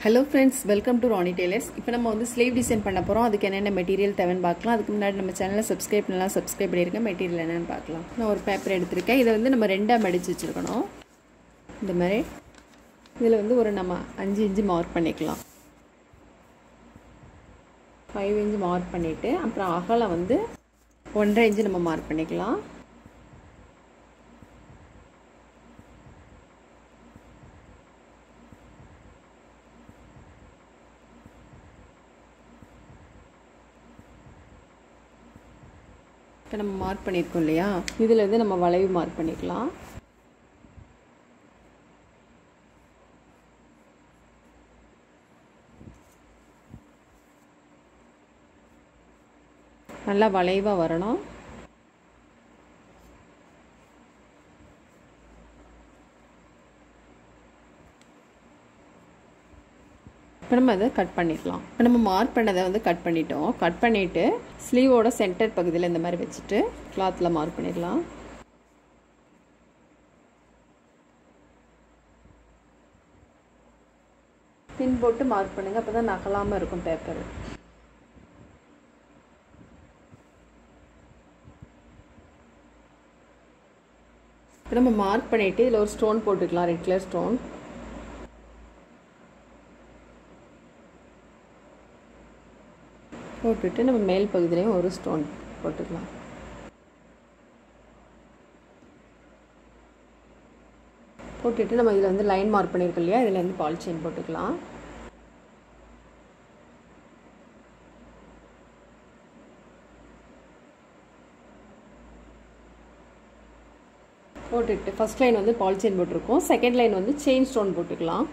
Hello friends, welcome to Ronnie Tailors. இப்போ நம்ம வந்து sleeve design பண்ண போறோம். அதுக்கு என்னென்ன மெட்டீரியல் தேவைன்னு பார்க்கலாம். அதுக்கு முன்னாடி நம்ம சேனலை சப்ஸ்கிரைப் பண்ணிருங்க. மெட்டீரியல் என்னன்னு பார்க்கலாம். நான் ஒரு பேப்பர் எடுத்துர்க்கேன். இத வந்து நம்ம ரெண்டா மடிச்சு வச்சிருக்கணும். இந்த மாதிரி இதுல வந்து ஒரு நம்ம 5 இன்ச் மார்க் பண்ணிக்கலாம். 5 இன்ச் மார்க் பண்ணிட்டு அப்புறம் அகலம் வந்து 1.5 இன்ச் நம்ம மார்க் பண்ணிக்கலாம். இப்போ நம்ம மார்க் பண்ணியிருக்கோம் இல்லையா, இதில் இருந்து நம்ம வளைவு மார்க் பண்ணிக்கலாம். நல்லா வளைவாக வரணும். இப்போ நம்ம அதை கட் பண்ணிக்கலாம். இப்போ நம்ம மார்க் பண்ணதை வந்து கட் பண்ணிட்டோம். கட் பண்ணிவிட்டு ஸ்லீவோட சென்டர் பகுதியில் இந்த மாதிரி வச்சுட்டு கிளாத்தில் மார்க் பண்ணிடலாம். பின் போட்டு மார்க் பண்ணுங்கள், அப்போ தான் நகலாமல் இருக்கும் பேப்பர். இப்போ நம்ம மார்க் பண்ணிவிட்டு இதில் ஒரு ஸ்டோன் போட்டுக்கலாம், ரெட் கலர் ஸ்டோன். போட்டுட்டு நம்ம மேல் பகுதியிலையும் ஒரு ஸ்டோன் போட்டுக்கலாம். போட்டுட்டு நம்ம இதில் வந்து லைன் மார்க் பண்ணியிருக்கோம் இல்லையா, இதில் வந்து பால் செயின் போட்டுக்கலாம். போட்டுட்டு ஃபர்ஸ்ட் லைன் வந்து பால் செயின் போட்டிருக்கோம், செகண்ட் லைன் வந்து செயின் ஸ்டோன் போட்டுக்கலாம்.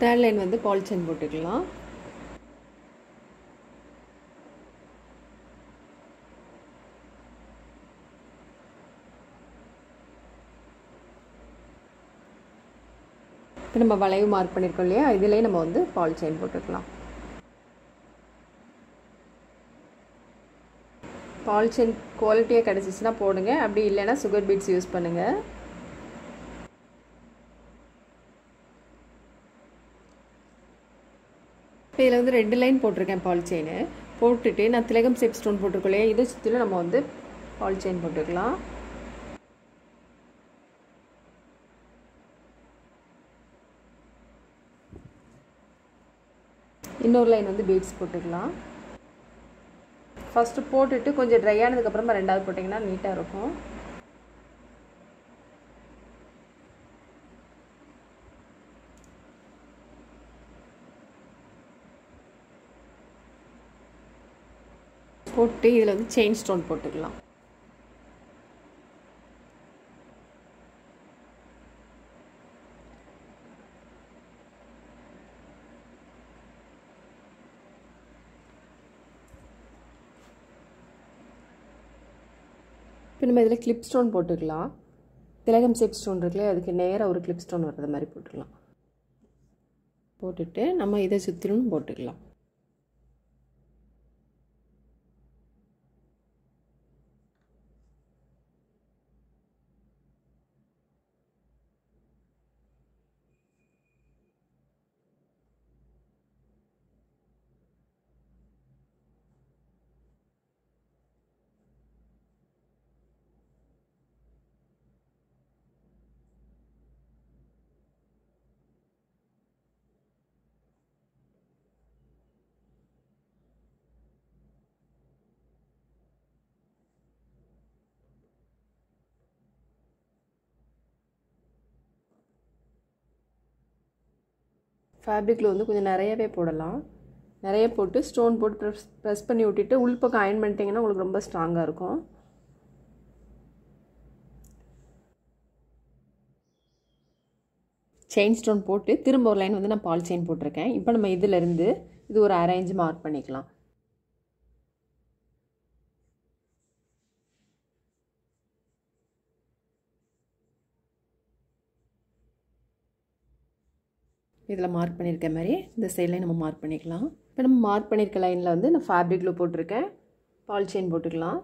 தேர்ட் லைன் வந்து பால் செயின் போட்டுக்கலாம். இப்போ நம்ம வளைவு மார்க் பண்ணியிருக்கோம் இல்லையா, இதிலே நம்ம வந்து பால் செயின் போட்டுக்கலாம். பால் செயின் குவாலிட்டியாக கிடச்சிச்சின்னா போடுங்க, அப்படி இல்லைன்னா சுகர் பீட்ஸ் யூஸ் பண்ணுங்கள். இப்போ இதில் வந்து 2 லைன் போட்டிருக்கேன் பால் செயின். போட்டுட்டு நான் திலகம் ஷேப் ஸ்டோன் போட்டிருக்கோம் இல்லையா, இதை சுற்றிலும் நம்ம வந்து பால் செயின் போட்டுக்கலாம். இன்னொரு லைன் வந்து பீட்ஸ் போட்டுக்கலாம். ஃபஸ்ட்டு போட்டுட்டு கொஞ்சம் ட்ரை ஆனதுக்கப்புறமா ரெண்டாவது போட்டிங்கன்னா நீட்டாக இருக்கும். போட்டு இதில் வந்து செயின் ஸ்டோன் போட்டுக்கலாம். இப்போ நம்ம இதில் கிளிப் ஸ்டோன் போட்டுக்கலாம். திலகம் ஷேப் ஸ்டோன் இருக்குல்லையே, அதுக்கு நேராக ஒரு கிளிப் ஸ்டோன் வர்றது மாதிரி போட்டுக்கலாம். போட்டுட்டு நம்ம இதை சுற்றிலும் போட்டுக்கலாம். ஃபேப்ரிக்கில் வந்து கொஞ்சம் நிறையவே போடலாம். நிறைய போட்டு ஸ்டோன் போட்டு ப்ரெஸ் பண்ணி விட்டுட்டு உள்பக்கம் அயன் பண்ணிட்டீங்கன்னா உங்களுக்கு ரொம்ப ஸ்ட்ராங்காக இருக்கும். செயின் ஸ்டோன் போட்டு திரும்ப ஒரு லைன் வந்து நான் பால் செயின் போட்டிருக்கேன். இப்போ நம்ம இதிலேருந்து இது ஒரு 1/2 இன்ச் மார்க் பண்ணிக்கலாம். இதில் மார்க் பண்ணியிருக்க மாதிரி இந்த சைட்லேயும் நம்ம மார்க் பண்ணிக்கலாம். இப்போ நம்ம மார்க் பண்ணியிருக்க லைனில் வந்து நான் ஃபேப்ரிக் க்ளூ போட்டிருக்கேன். பால் செயின் போட்டுக்கலாம்.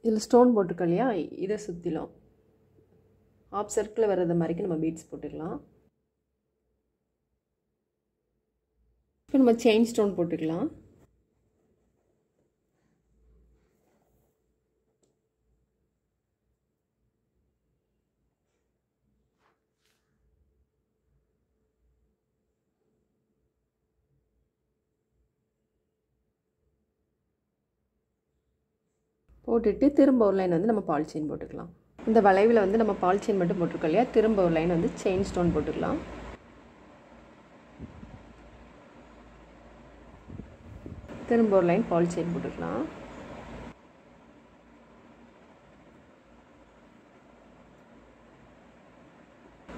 இதில் ஸ்டோன் போட்டிருக்கோம் இல்லையா, இதை சுற்றிலும் ஆஃப் சர்க்கிளில் வர்றது மாதிரிக்கு நம்ம பீட்ஸ் போட்டுக்கலாம். இப்போ நம்ம செயின் ஸ்டோன் போட்டுக்கலாம். போட்டுட்டு திரும்ப ஒரு லைன் வந்து நம்ம பால் செயின் போட்டுக்கலாம். இந்த வளைவில் வந்து நம்ம பால் செயின் மட்டும் போட்டிருக்கோம் இல்லையா, திரும்ப ஒரு லைன் வந்து செயின் ஸ்டோன் போட்டுக்கலாம். திரும்ப ஒரு லைன் பால் செயின் போட்டுக்கலாம்.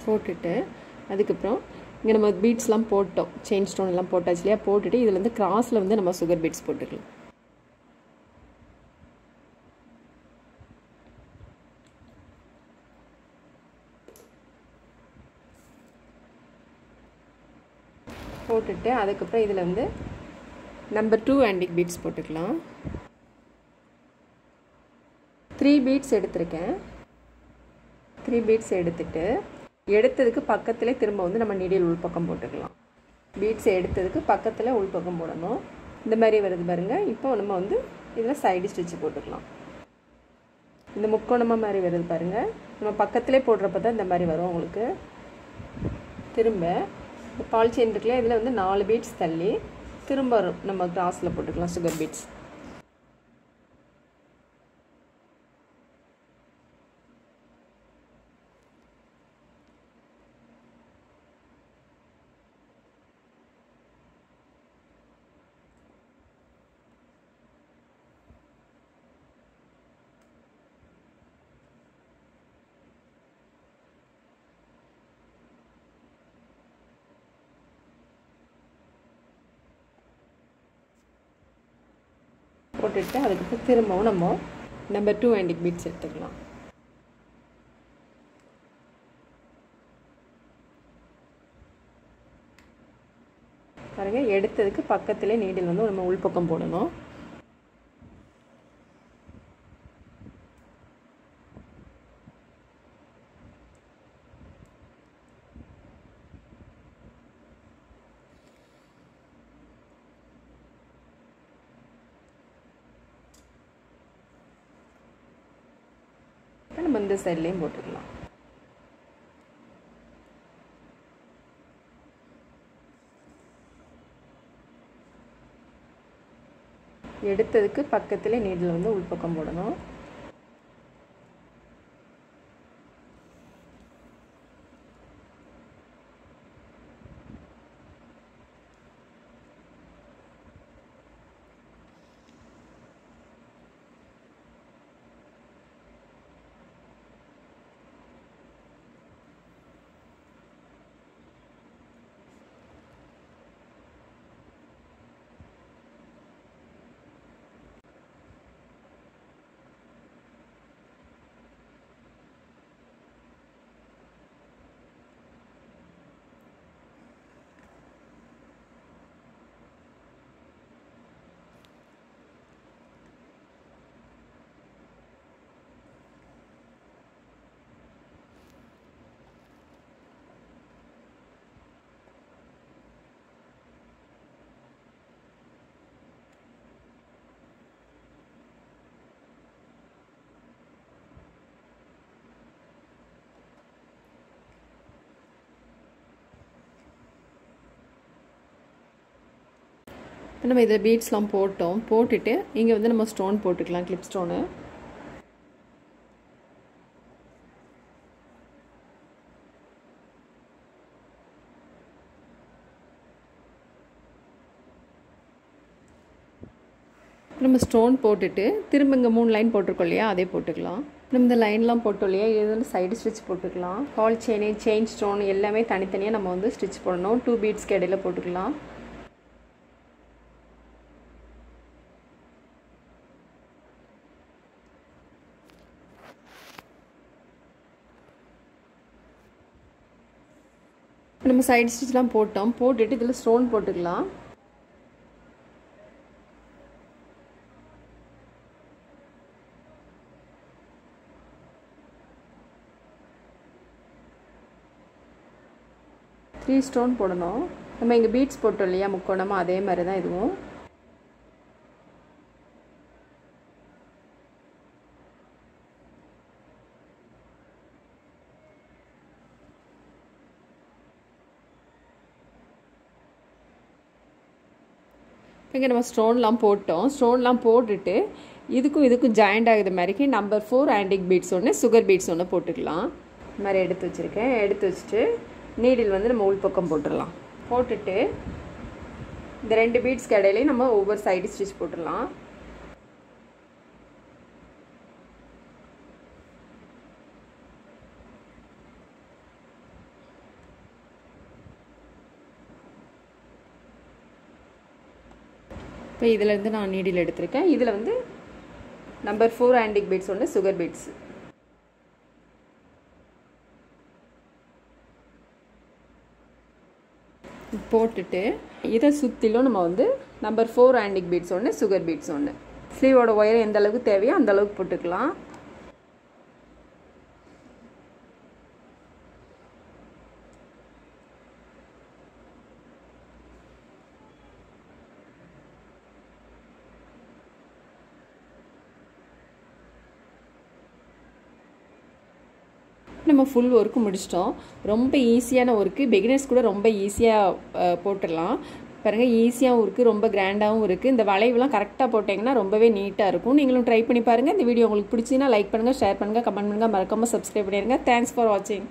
போட்டுட்டு அதுக்கப்புறம் இங்கே நம்ம பீட்ஸ்லாம் போட்டோம், செயின் ஸ்டோன் எல்லாம் போட்டாச்சு இல்லையா, போட்டுட்டு இதில் வந்து கிராஸில் வந்து நம்ம சுகர் பீட்ஸ் போட்டுக்கலாம். போட்டுட்டு அதுக்கப்புறம் இதில் வந்து நம்பர் 2 ஆன்டிக் பீட்ஸ் போட்டுக்கலாம். 3 பீட்ஸ் எடுத்திருக்கேன். 3 பீட்ஸ் எடுத்ததுக்கு பக்கத்தில் திரும்ப வந்து நம்ம நீடில் உள்பக்கம் போட்டுக்கலாம். பீட்ஸ் எடுத்ததுக்கு பக்கத்தில் உள்பக்கம் போடணும். இந்த மாதிரி வருது பாருங்கள். இப்போ நம்ம வந்து இதில் சைடு ஸ்டிச்சு போட்டுக்கலாம். இந்த முக்கோணமாக மாதிரி வருது பாருங்கள். நம்ம பக்கத்திலே போடுறப்ப தான் இந்த மாதிரி வரும் உங்களுக்கு. திரும்ப இந்த பால் செயின் இருக்குல்ல, இதில் வந்து 4 பீட்ஸ் தள்ளி திரும்ப நம்ம கிராஸில் போட்டுக்கலாம் சுகர் பீட்ஸ். போட்டுட்டு அதுக்கப்புறம் திரும்பவும் நம்ம நம்பர் 2 ஆன்டிக் பீட்ஸ் எடுத்துக்கலாம். பாருங்க, எடுத்ததுக்கு பக்கத்திலே நீடில் வந்து நம்ம உள்பக்கம் போடணும். நம்ம இந்த சைட்லேயும் போட்டுக்கலாம். எடுத்ததுக்கு பக்கத்தில் நீடில் வந்து உள்பக்கம் போடணும். இப்போ நம்ம இதில் பீட்ஸ்லாம் போட்டுட்டு இங்கே வந்து நம்ம ஸ்டோன் போட்டுக்கலாம், கிளிப் ஸ்டோனு. நம்ம ஸ்டோன் போட்டுட்டு திரும்ப இங்கே 3 லைன் போட்டிருக்கோம் இல்லையா, அதே போட்டுக்கலாம். நம்ம இந்த லைன்லாம் போட்டோம் இல்லையா, இது வந்து சைடு ஸ்டிச் போட்டுக்கலாம். பால் செயின் ஸ்டோன் எல்லாமே தனித்தனியாக நம்ம வந்து ஸ்டிச் பண்ணணும். 2 பீட்ஸ்க்கு இடையில போட்டுக்கலாம். நம்ம சைடு ஸ்டிச்லாம் போட்டோம். போட்டுட்டு இதில் ஸ்டோன் போட்டுக்கலாம். த்ரீ ஸ்டோன் போடணும். நம்ம இங்கே பீட்ஸ் போட்டோம் இல்லையா முக்கோணமாக, அதே மாதிரி தான் இதுவும். இங்கே நம்ம ஸ்டோன்லாம் போட்டோம். ஸ்டோன்லாம் போட்டுட்டு இதுக்கும் ஜாயிண்ட் ஆகுது மாதிரிக்கு நம்பர் 4 ஆன்டிக் பீட்ஸ் ஒன்று, சுகர் பீட்ஸ் ஒன்று போட்டுக்கலாம். இந்த மாதிரி எடுத்து வச்சுருக்கேன். எடுத்து வச்சுட்டு நீடில் வந்து நம்ம உள் பக்கம் போட்டுடலாம். போட்டுட்டு இந்த 2 பீட்ஸ்க்கு இடையிலையும் நம்ம ஒவ்வொரு சைடு ஸ்டிச் போட்டுடலாம். இப்போ இதிலேருந்து நான் நீடில் எடுத்திருக்கேன். இதில் வந்து நம்பர் 4 ஆன்டிக் பீட்ஸ் ஒன்று, சுகர் பீட்ஸ். போட்டுட்டு இதை சுற்றிலும் நம்ம வந்து நம்பர் 4 ஆன்டிக் பீட்ஸ் ஒன்று, சுகர் பீட்ஸ் ஒன்று. ஸ்லீவோட ஒயர் எந்த அளவுக்கு தேவையோ அந்த அளவுக்கு போட்டுக்கலாம். நம்ம ஃபுல் ஒர்க்கு முடிச்சிட்டோம். ரொம்ப ஈஸியான ஒர்க்கு, பிகினர்ஸ் கூட ரொம்ப ஈஸியாக போட்டுடலாம். பாருங்கள், ஈஸியாகவும் இருக்குது, ரொம்ப கிராண்டாகவும் இருக்குது. இந்த வளைவுலாம் கரெக்டாக போட்டிங்கன்னா ரொம்பவே நீட்டாக இருக்கும். நீங்களும் ட்ரை பண்ணி பாருங்கள். இந்த வீடியோ உங்களுக்கு பிடிச்சின்னா லைக் பண்ணுங்கள், ஷேர் பண்ணுங்கள், கமெண்ட் பண்ணுங்கள், மறக்காமல் சப்ஸ்கிரைப் பண்ணிடுங்க. தேங்க்ஸ் ஃபார் வாட்சிங்.